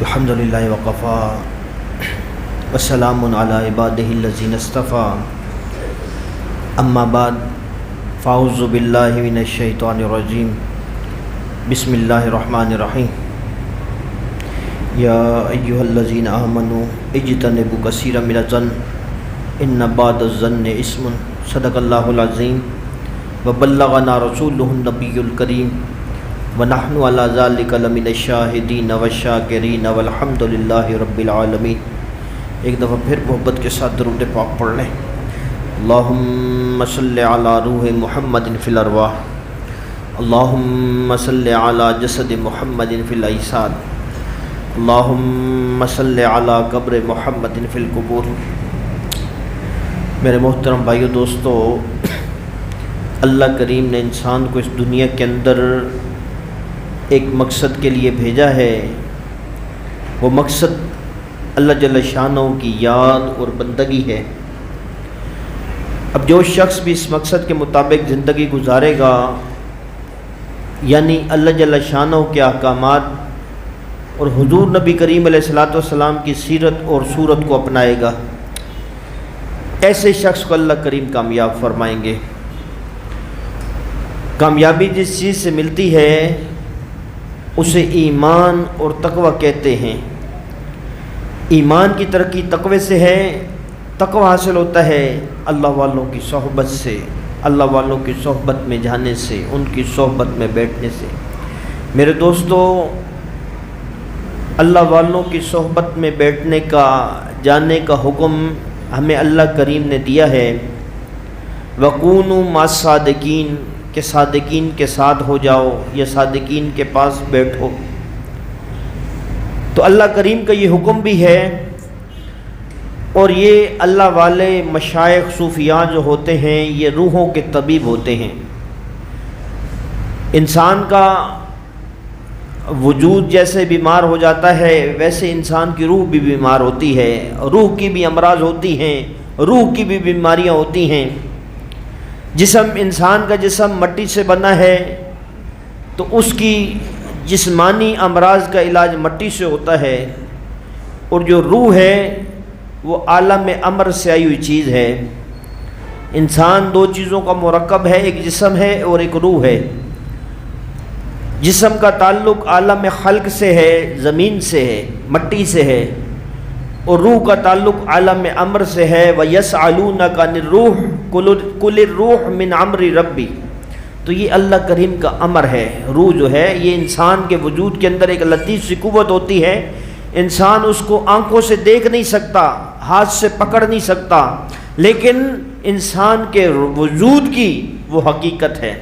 الحمدللہ وقفا وسلام علی عبادہ الذین اصطفیٰ اما بعد فاعوذ باللہ من الشیطان الرجیم بسم اللہ الرحمن الرحیم یا ایہا الذین آمنوا اجتنبوا کثیرا من الظن ان بعض الظن اسم صدق اللہ العظیم وبلغنا رسولہ النبی الکریم ونحن علی ذلک لمن الشاہدین والشاکرین والحمد للہ رب العالمین۔ ایک دفعہ پھر محبت کے ساتھ درود پاک پڑھ لیں۔ اللہم صلی علی روح محمد فی الارواح، اللہم صلی علی جسد محمد فی الاجساد، اللہم صلی علی قبر محمد فی القبور۔ میرے محترم بھائیو دوستو، اللہ کریم نے انسان کو اس دنیا کے اندر ایک مقصد کے لیے بھیجا ہے۔ وہ مقصد اللہ جل شانہ کی یاد اور بندگی ہے۔ اب جو شخص بھی اس مقصد کے مطابق زندگی گزارے گا، یعنی اللہ جل شانہ کے احکامات اور حضور نبی کریم علیہ الصلوۃ والسلام کی سیرت اور صورت کو اپنائے گا، ایسے شخص کو اللہ کریم کامیاب فرمائیں گے۔ کامیابی جس چیز سے ملتی ہے اسے ایمان اور تقوی کہتے ہیں۔ ایمان کی ترقی تقوی سے ہے۔ تقوی حاصل ہوتا ہے اللہ والوں کی صحبت سے، اللہ والوں کی صحبت میں جانے سے، ان کی صحبت میں بیٹھنے سے۔ میرے دوستو، اللہ والوں کی صحبت میں بیٹھنے کا، جانے کا حکم ہمیں اللہ کریم نے دیا ہے۔ وَكُونُوا مَعَ الصَّادِقِينَ، کہ صادقین کے ساتھ ہو جاؤ یا صادقین کے پاس بیٹھو۔ تو اللہ کریم کا یہ حکم بھی ہے، اور یہ اللہ والے مشائخ صوفیاء جو ہوتے ہیں یہ روحوں کے طبیب ہوتے ہیں۔ انسان کا وجود جیسے بیمار ہو جاتا ہے ویسے انسان کی روح بھی بیمار ہوتی ہے، روح کی بھی امراض ہوتی ہیں، روح کی بھی بیماریاں ہوتی ہیں۔ جسم، انسان کا جسم مٹی سے بنا ہے تو اس کی جسمانی امراض کا علاج مٹی سے ہوتا ہے، اور جو روح ہے وہ عالم امر سے آئی ہوئی چیز ہے۔ انسان دو چیزوں کا مرکب ہے، ایک جسم ہے اور ایک روح ہے۔ جسم کا تعلق عالم خلق سے ہے، زمین سے ہے، مٹی سے ہے، اور روح کا تعلق عالم امر سے ہے۔ وَيَسْأَلُونَكَ عَنِ الرُّوحِ قُلِ الرُّوحُ مِنْ أَمْرِ رَبِّي۔ تو یہ اللہ کریم کا امر ہے۔ روح جو ہے یہ انسان کے وجود کے اندر ایک لطیف سی قوت ہوتی ہے۔ انسان اس کو آنکھوں سے دیکھ نہیں سکتا، ہاتھ سے پکڑ نہیں سکتا، لیکن انسان کے وجود کی وہ حقیقت ہے۔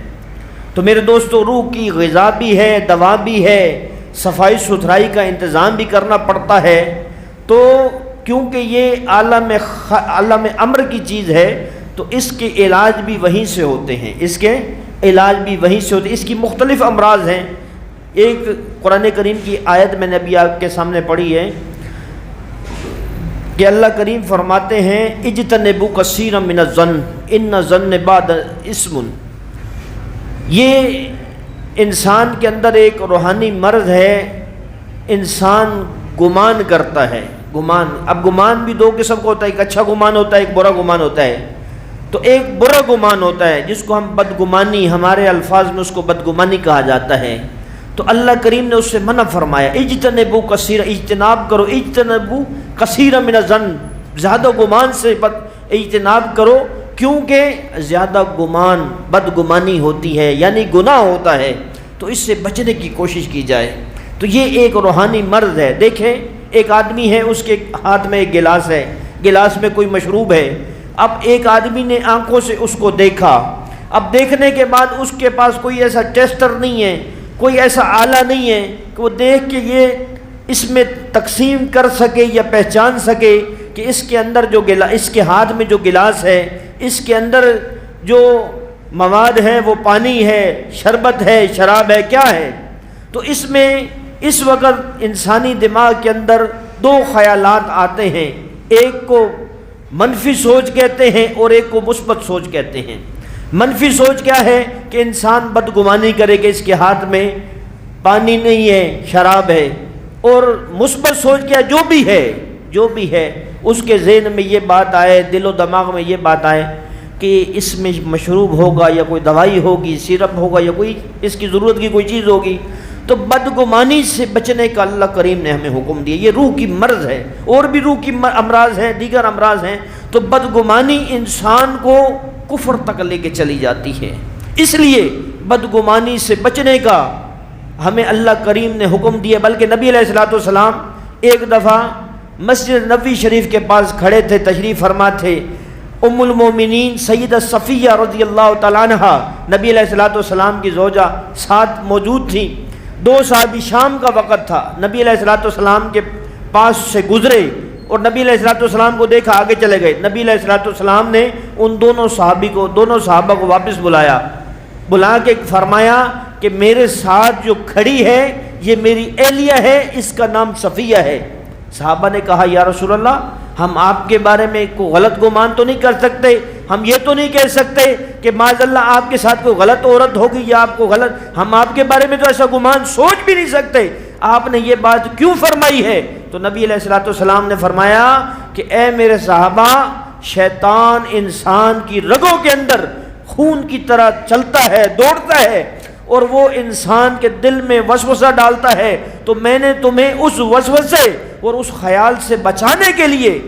تو میرے دوستو، روح کی غذا بھی ہے، دوا بھی ہے، صفائی ستھرائی کا انتظام بھی کرنا پڑتا ہے۔ تو کیونکہ یہ عالم امر کی چیز ہے تو اس کے علاج بھی وہیں سے ہوتے ہیں، اس کے علاج بھی وہیں سے ہوتے ہیں۔ اس کی مختلف امراض ہیں۔ ایک قرآن کریم کی آیت میں نے ابھی آپ کے سامنے پڑھی ہے کہ اللہ کریم فرماتے ہیں اجتنبوا کثیرا من الظن ان الظن بعض اسم۔ یہ انسان کے اندر ایک روحانی مرض ہے، انسان گمان کرتا ہے۔ گمان، اب گمان بھی دو قسم کا ہوتا ہے، ایک اچھا گمان ہوتا ہے، ایک برا گمان ہوتا ہے۔ تو ایک برا گمان ہوتا ہے جس کو ہم بدگمانی، ہمارے الفاظ میں اس کو بدگمانی کہا جاتا ہے۔ تو اللہ کریم نے اس سے منع فرمایا، اجتنبوا کثیر، اجتناب کرو، اجتنبوا کثیر من الظن، زیادہ گمان سے اجتناب کرو، کیونکہ زیادہ گمان بدگمانی ہوتی ہے، یعنی گناہ ہوتا ہے، تو اس سے بچنے کی کوشش کی جائے۔ تو یہ ایک روحانی مرض ہے۔ دیکھیں، ایک آدمی ہے، اس کے ہاتھ میں ایک گلاس ہے، گلاس میں کوئی مشروب ہے۔ اب ایک آدمی نے آنکھوں سے اس کو دیکھا، اب دیکھنے کے بعد اس کے پاس کوئی ایسا ٹیسٹر نہیں ہے، کوئی ایسا آلہ نہیں ہے کہ وہ دیکھ کے یہ اس میں تقسیم کر سکے یا پہچان سکے کہ اس کے اندر جو اس کے ہاتھ میں جو گلاس ہے، اس کے اندر جو مواد ہے وہ پانی ہے، شربت ہے، شراب ہے، کیا ہے۔ تو اس میں اس وقت انسانی دماغ کے اندر دو خیالات آتے ہیں، ایک کو منفی سوچ کہتے ہیں اور ایک کو مثبت سوچ کہتے ہیں۔ منفی سوچ کیا ہے کہ انسان بدگمانی کرے کہ اس کے ہاتھ میں پانی نہیں ہے، شراب ہے، اور مثبت سوچ کیا جو بھی ہے اس کے ذہن میں یہ بات آئے، دل و دماغ میں یہ بات آئے کہ اس میں مشروب ہوگا یا کوئی دوائی ہوگی، سیرپ ہوگا یا کوئی اس کی ضرورت کی کوئی چیز ہوگی، تو بدگمانی سے بچنے کا اللہ کریم نے ہمیں حکم دیا۔ یہ روح کی مرض ہے، اور بھی روح کی امراض ہیں، دیگر امراض ہیں، تو بدگمانی انسان کو کفر تک لے کے چلی جاتی ہے۔ اس لیے بدگمانی سے بچنے کا ہمیں اللہ کریم نے حکم دیا۔ بلکہ نبی علیہ الصلوۃ والسلام ایک دفعہ مسجد نبوی شریف کے پاس کھڑے تھے، تشریف فرما تھے، ام المومنین سیدہ صفیہ رضی اللہ تعالیٰ عنہا نبی علیہ الصلوۃ والسلام کی زوجہ ساتھ موجود تھیں۔ دو صحابی، شام کا وقت تھا، نبی علیہ الصلوۃ والسلام کے پاس سے گزرے اور نبی علیہ الصلوۃ والسلام کو دیکھا، آگے چلے گئے۔ نبی علیہ الصلوۃ والسلام نے ان دونوں صحابہ کو واپس بلا کے فرمایا کہ میرے ساتھ جو کھڑی ہے یہ میری اہلیہ ہے، اس کا نام صفیہ ہے۔ صحابہ نے کہا یا رسول اللہ، ہم آپ کے بارے میں کوئی غلط گمان تو نہیں کر سکتے، ہم یہ تو نہیں کہہ سکتے کہ معاذ اللہ آپ کے ساتھ کوئی غلط عورت ہوگی یا آپ کو غلط، ہم آپ کے بارے میں تو ایسا گمان سوچ بھی نہیں سکتے، آپ نے یہ بات کیوں فرمائی ہے؟ تو نبی علیہ الصلوۃ والسلام نے فرمایا کہ اے میرے صحابہ، شیطان انسان کی رگوں کے اندر خون کی طرح چلتا ہے، دوڑتا ہے، اور وہ انسان کے دل میں وسوسہ ڈالتا ہے، تو میں نے تمہیں اس وسوسے اور اس خیال سے بچانے کے لیے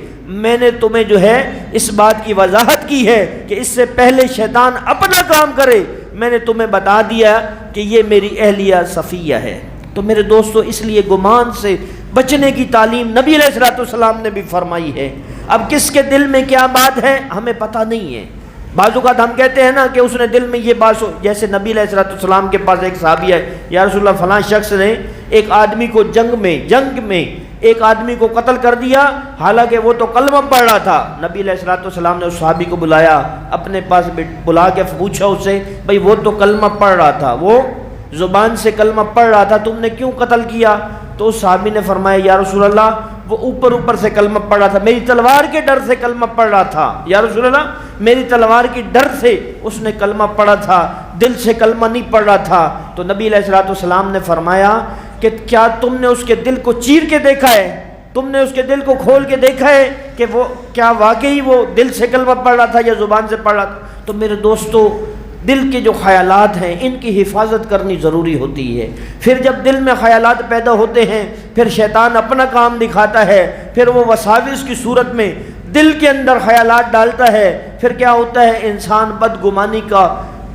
میں نے تمہیں جو ہے اس بات کی وضاحت کی ہے کہ اس سے پہلے شیطان اپنا کام کرے، میں نے تمہیں بتا دیا کہ یہ میری اہلیہ صفیہ ہے۔ تو میرے دوستو، اس لیے گمان سے بچنے کی تعلیم نبی علیہ الصلوۃ والسلام نے بھی فرمائی ہے۔ اب کس کے دل میں کیا بات ہے ہمیں پتہ نہیں ہے۔ بعض اوقات ہم کہتے ہیں نا کہ اس نے دل میں یہ بات جیسے نبی علیہ الصلوۃ والسلام کے پاس ایک صحابی ہے، یا رسول اللہ فلاں شخص نے ایک آدمی کو جنگ میں ایک آدمی کو قتل کر دیا، حالانکہ وہ تو کلمہ پڑھ رہا تھا۔ نبی علیہ الصلوۃ والسلام نے اس صحابی کو بلایا، اپنے پاس بلا کے پوچھا اس سے، بھئی وہ تو کلمہ پڑھ رہا تھا، وہ زبان سے کلمہ پڑھ رہا تھا، تم نے کیوں قتل کیا؟ تو اس صحابی نے فرمایا یا رسول اللہ، وہ اوپر سے کلمہ پڑھ رہا تھا، میری تلوار کے ڈر سے کلمہ پڑھ رہا تھا، یا رسول اللہ میری تلوار کی ڈر سے اس نے کلمہ پڑھا تھا، دل سے کلمہ نہیں پڑھ رہا تھا۔ تو نبی علیہ الصلوۃ والسلام نے فرمایا کہ کیا تم نے اس کے دل کو چیر کے دیکھا ہے؟ تم نے اس کے دل کو کھول کے دیکھا ہے کہ وہ کیا واقعی وہ دل سے کلمہ پڑھ رہا تھا یا زبان سے پڑھ رہا تھا؟ تو میرے دوستو، دل کے جو خیالات ہیں ان کی حفاظت کرنی ضروری ہوتی ہے۔ پھر جب دل میں خیالات پیدا ہوتے ہیں، پھر شیطان اپنا کام دکھاتا ہے، پھر وہ وساوس کی صورت میں دل کے اندر خیالات ڈالتا ہے، پھر کیا ہوتا ہے، انسان بدگمانی کا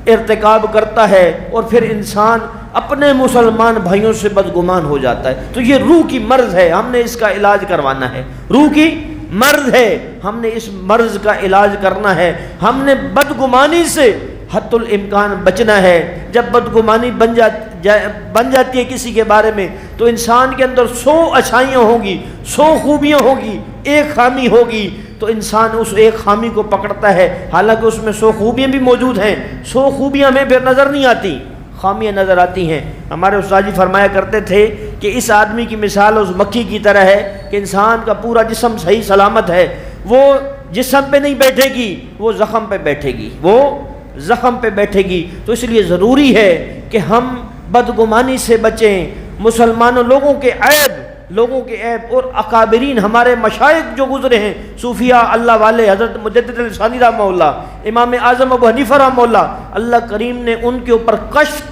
ارتکاب کرتا ہے، اور پھر انسان اپنے مسلمان بھائیوں سے بدگمان ہو جاتا ہے۔ تو یہ روح کی مرض ہے، ہم نے اس کا علاج کروانا ہے۔ روح کی مرض ہے، ہم نے اس مرض کا علاج کرنا ہے۔ ہم نے بدگمانی سے حت الامکان بچنا ہے۔ جب بدگمانی بن جاتی ہے کسی کے بارے میں، تو انسان کے اندر 100 اچھائیاں ہوں گی، 100 خوبیاں ہوں گی، ایک خامی ہوگی، تو انسان اس ایک خامی کو پکڑتا ہے، حالانکہ اس میں 100 خوبیاں بھی موجود ہیں۔ 100 خوبیاں ہمیں پھر نظر نہیں آتی، خامیاں نظر آتی ہیں۔ ہمارے استاد جی فرمایا کرتے تھے کہ اس آدمی کی مثال اس مکھی کی طرح ہے کہ انسان کا پورا جسم صحیح سلامت ہے، وہ جسم پہ نہیں بیٹھے گی، وہ زخم پہ بیٹھے گی، وہ زخم پہ بیٹھے گی۔ تو اس لیے ضروری ہے کہ ہم بدگمانی سے بچیں۔ مسلمانوں، لوگوں کے عیب اور اکابرین، ہمارے مشائخ جو گزرے ہیں، صوفیاء اللہ والے، حضرت مجدد الثانی رحمہ اللہ، امام اعظم ابو حنیفہ رحمہ اللہ، اللہ کریم نے ان کے اوپر کشف،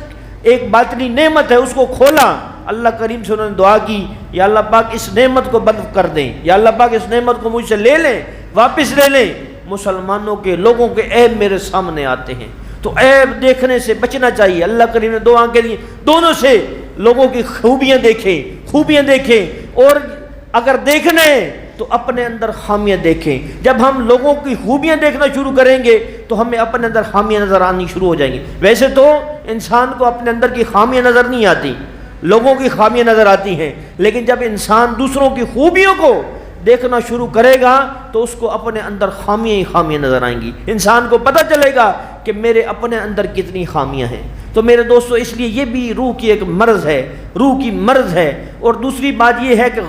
ایک باطنی نعمت ہے، اس کو کھولا۔ اللہ کریم سے انہوں نے دعا کی، یا اللہ پاک اس نعمت کو بند کر دیں، یا اللہ پاک اس نعمت کو مجھ سے لے لیں، واپس لے لیں۔ مسلمانوں کے، لوگوں کے عیب میرے سامنے آتے ہیں، تو عیب دیکھنے سے بچنا چاہیے۔ اللہ کریم نے دو آنکھیں دی، دونوں سے لوگوں کی خوبیاں دیکھیں، اور اگر دیکھنا ہے تو اپنے اندر خامیاں دیکھیں۔ جب ہم لوگوں کی خوبیاں دیکھنا شروع کریں گے تو ہمیں اپنے اندر خامیاں نظر آنی شروع ہو جائیں گی۔ ویسے تو انسان کو اپنے اندر کی خامیاں نظر نہیں آتی، لوگوں کی خامیاں نظر آتی ہیں، لیکن جب انسان دوسروں کی خوبیوں کو دیکھنا شروع کرے گا تو اس کو اپنے اندر خامیاں ہی خامیاں نظر آئیں گی۔ انسان کو پتہ چلے گا کہ میرے اپنے اندر کتنی خامیاں ہیں۔ تو میرے دوستو، اس لیے یہ بھی روح کی ایک مرض ہے، روح کی مرض ہے۔ اور دوسری بات یہ ہے کہ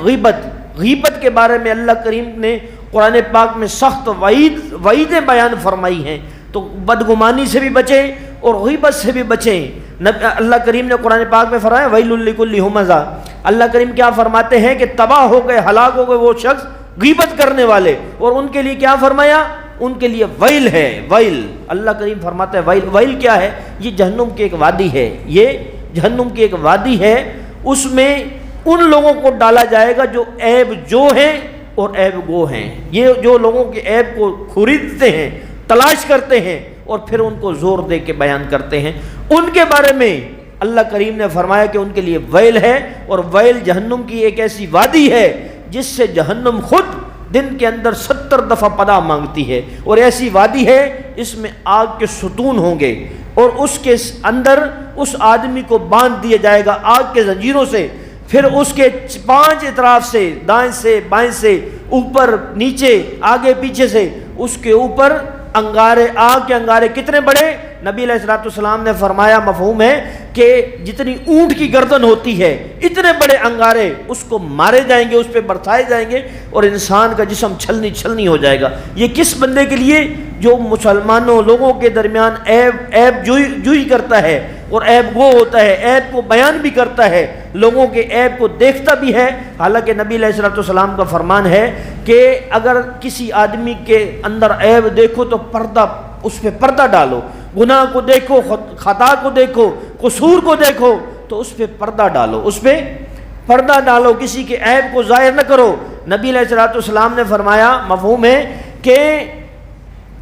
غیبت کے بارے میں اللہ کریم نے قرآن پاک میں سخت وعیدیں بیان فرمائی ہیں۔ تو بدگمانی سے بھی بچیں اور غیبت سے بھی بچیں۔ اللہ کریم نے قرآن پاک میں فرمایا ویل لکل ہمزہ، اللہ کریم کیا فرماتے ہیں کہ تباہ ہو گئے، ہلاک ہو گئے وہ شخص غیبت کرنے والے، اور ان کے لیے کیا فرمایا؟ ان کے لیے ویل ہے، ویل۔ اللہ کریم فرماتا ہے ویل، ویل کیا ہے؟ یہ جہنم کی ایک وادی ہے، یہ جہنم کی ایک وادی ہے، اس میں ان لوگوں کو ڈالا جائے گا جو عیب جو ہیں اور عیب گو ہیں۔ یہ جو لوگوں کے عیب کو خریدتے ہیں، تلاش کرتے ہیں اور پھر ان کو زور دے کے بیان کرتے ہیں، ان کے بارے میں اللہ کریم نے فرمایا کہ ان کے لیے ویل ہے، اور ویل جہنم کی ایک ایسی وادی ہے جس سے جہنم خود دن کے اندر 70 دفعہ پناہ مانگتی ہے، اور ایسی وادی ہے اس میں آگ کے ستون ہوں گے، اور اس کے اندر اس آدمی کو باندھ دیا جائے گا آگ کے زنجیروں سے، پھر اس کے 5 اطراف سے، دائیں سے بائیں سے، اوپر نیچے آگے پیچھے سے اس کے اوپر انگارے، آگ کے انگارے کتنے بڑے؟ نبی علیہ الصلوۃ والسلام نے فرمایا، مفہوم ہے کہ جتنی اونٹ کی گردن ہوتی ہے اتنے بڑے انگارے اس کو مارے جائیں گے، اس پہ برسائے جائیں گے، اور انسان کا جسم چھلنی چھلنی ہو جائے گا۔ یہ کس بندے کے لیے؟ جو مسلمانوں لوگوں کے درمیان عیب جوئی کرتا ہے اور عیب گو ہوتا ہے، عیب کو بیان بھی کرتا ہے، لوگوں کے عیب کو دیکھتا بھی ہے۔ حالانکہ نبی علیہ الصلوۃ والسلام کا فرمان ہے کہ اگر کسی آدمی کے اندر عیب دیکھو تو پردہ، اس پہ پردہ ڈالو، گناہ کو دیکھو، خطا کو دیکھو، قصور کو دیکھو تو اس پہ پردہ ڈالو، اس پہ پردہ ڈالو، کسی کے عیب کو ظاہر نہ کرو۔ نبی علیہ الصلوۃ والسلام نے فرمایا، مفہوم ہے کہ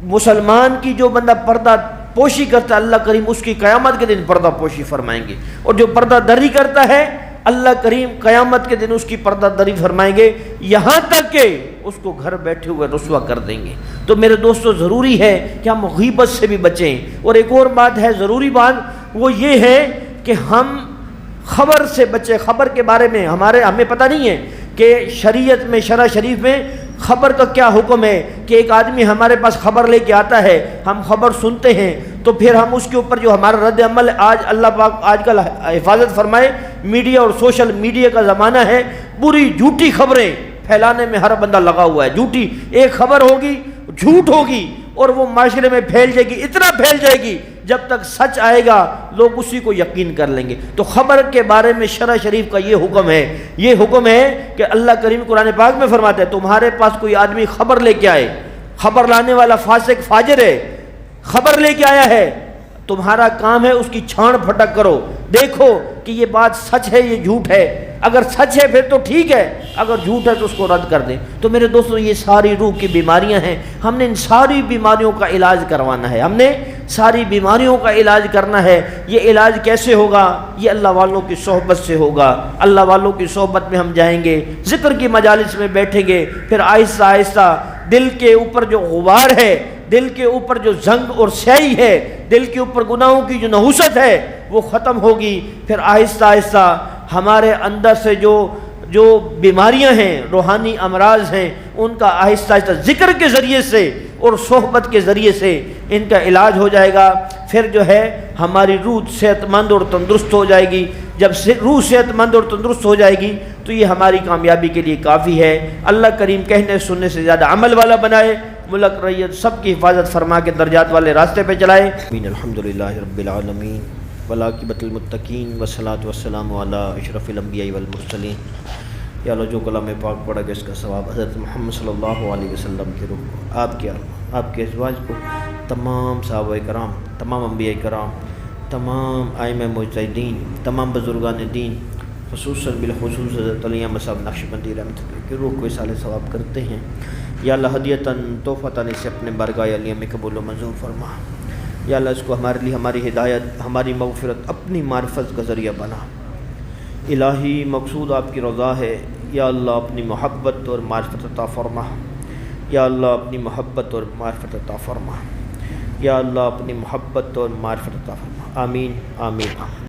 مسلمان کی جو بندہ پردہ پوشی کرتا ہے اللہ کریم اس کی قیامت کے دن پردہ پوشی فرمائیں گے، اور جو پردہ دری کرتا ہے اللہ کریم قیامت کے دن اس کی پردہ دری فرمائیں گے، یہاں تک کہ اس کو گھر بیٹھے ہوئے رسوا کر دیں گے۔ تو میرے دوستو ضروری ہے کہ ہم غیبت سے بھی بچیں، اور ایک اور بات ہے ضروری بات، وہ یہ ہے کہ ہم خبر سے بچیں۔ خبر کے بارے میں ہمیں پتہ نہیں ہے کہ شریعت میں، شرع شریف میں خبر کا کیا حکم ہے، کہ ایک آدمی ہمارے پاس خبر لے کے آتا ہے، ہم خبر سنتے ہیں، تو پھر ہم اس کے اوپر جو ہمارا رد عمل، آج اللہ پاک آج کل حفاظت فرمائے، میڈیا اور سوشل میڈیا کا زمانہ ہے، پوری جھوٹی خبریں پھیلانے میں ہر بندہ لگا ہوا ہے۔ جھوٹی ایک خبر ہوگی، جھوٹ ہوگی، اور وہ معاشرے میں پھیل جائے گی، اتنا پھیل جائے گی جب تک سچ آئے گا لوگ اسی کو یقین کر لیں گے۔ تو خبر کے بارے میں شرع شریف کا یہ حکم ہے، یہ حکم ہے کہ اللہ کریم قرآن پاک میں فرماتا ہے تمہارے پاس کوئی آدمی خبر لے کے آئے، خبر لانے والا فاسق فاجر ہے، خبر لے کے آیا ہے، تمہارا کام ہے اس کی چھان پھٹک کرو، دیکھو کہ یہ بات سچ ہے یہ جھوٹ ہے، اگر سچ ہے پھر تو ٹھیک ہے، اگر جھوٹ ہے تو اس کو رد کر دیں۔ تو میرے دوستو یہ ساری روح کی بیماریاں ہیں، ہم نے ان ساری بیماریوں کا علاج کروانا ہے، ہم نے ساری بیماریوں کا علاج کرنا ہے۔ یہ علاج کیسے ہوگا؟ یہ اللہ والوں کی صحبت سے ہوگا، اللہ والوں کی صحبت میں ہم جائیں گے، ذکر کی مجالس میں بیٹھیں گے، پھر آہستہ آہستہ دل کے اوپر جو غبار ہے، دل کے اوپر جو زنگ اور سیاہی ہے، دل کے اوپر گناہوں کی جو نحوست ہے وہ ختم ہوگی، پھر آہستہ آہستہ ہمارے اندر سے جو بیماریاں ہیں، روحانی امراض ہیں، ان کا آہستہ آہستہ ذکر کے ذریعے سے اور صحبت کے ذریعے سے ان کا علاج ہو جائے گا۔ پھر جو ہے ہماری روح صحت مند اور تندرست ہو جائے گی۔ جب روح صحت مند اور تندرست ہو جائے گی تو یہ ہماری کامیابی کے لیے کافی ہے۔ اللہ کریم کہنے سننے سے زیادہ عمل والا بنائے، ملک ریت سب کی حفاظت فرما کے درجات والے راستے پہ چلائے۔ الحمدللہ رب العالمین والعاقبۃ للمتقین والصلاۃ والسلام علی اشرف الانبیاء والمرسلین۔ یا اللہ جو کلام پاک پڑھا گیا اس کا ثواب حضرت محمد صلی اللہ علیہ وسلم کی روح کو، آپ کے ازواج کو، تمام صحابہ کرام، تمام انبیاء کرام، تمام ائمہ مجتہدین، تمام بزرگان دین، خصوصاً بالخصوص حضرت علامہ صاحب نقشبندی رحمۃ اللہ کی روح کو اصالہ ثواب کرتے ہیں۔ یا اللہ ہدیتاً تحفتاً اسے اپنے بارگاہ علیہ میں قبول و منظور فرما۔ یا اللہ اس کو ہمارے لیے ہماری ہدایت، ہماری مغفرت، اپنی معرفت کا ذریعہ بنا۔ الہی مقصود آپ کی رضا ہے، یا اللہ اپنی محبت اور معرفت عطا فرما، یا اللہ اپنی محبت اور معرفت عطا فرما، یا اللہ اپنی محبت اور معرفت عطا فرما۔ آمین آمین۔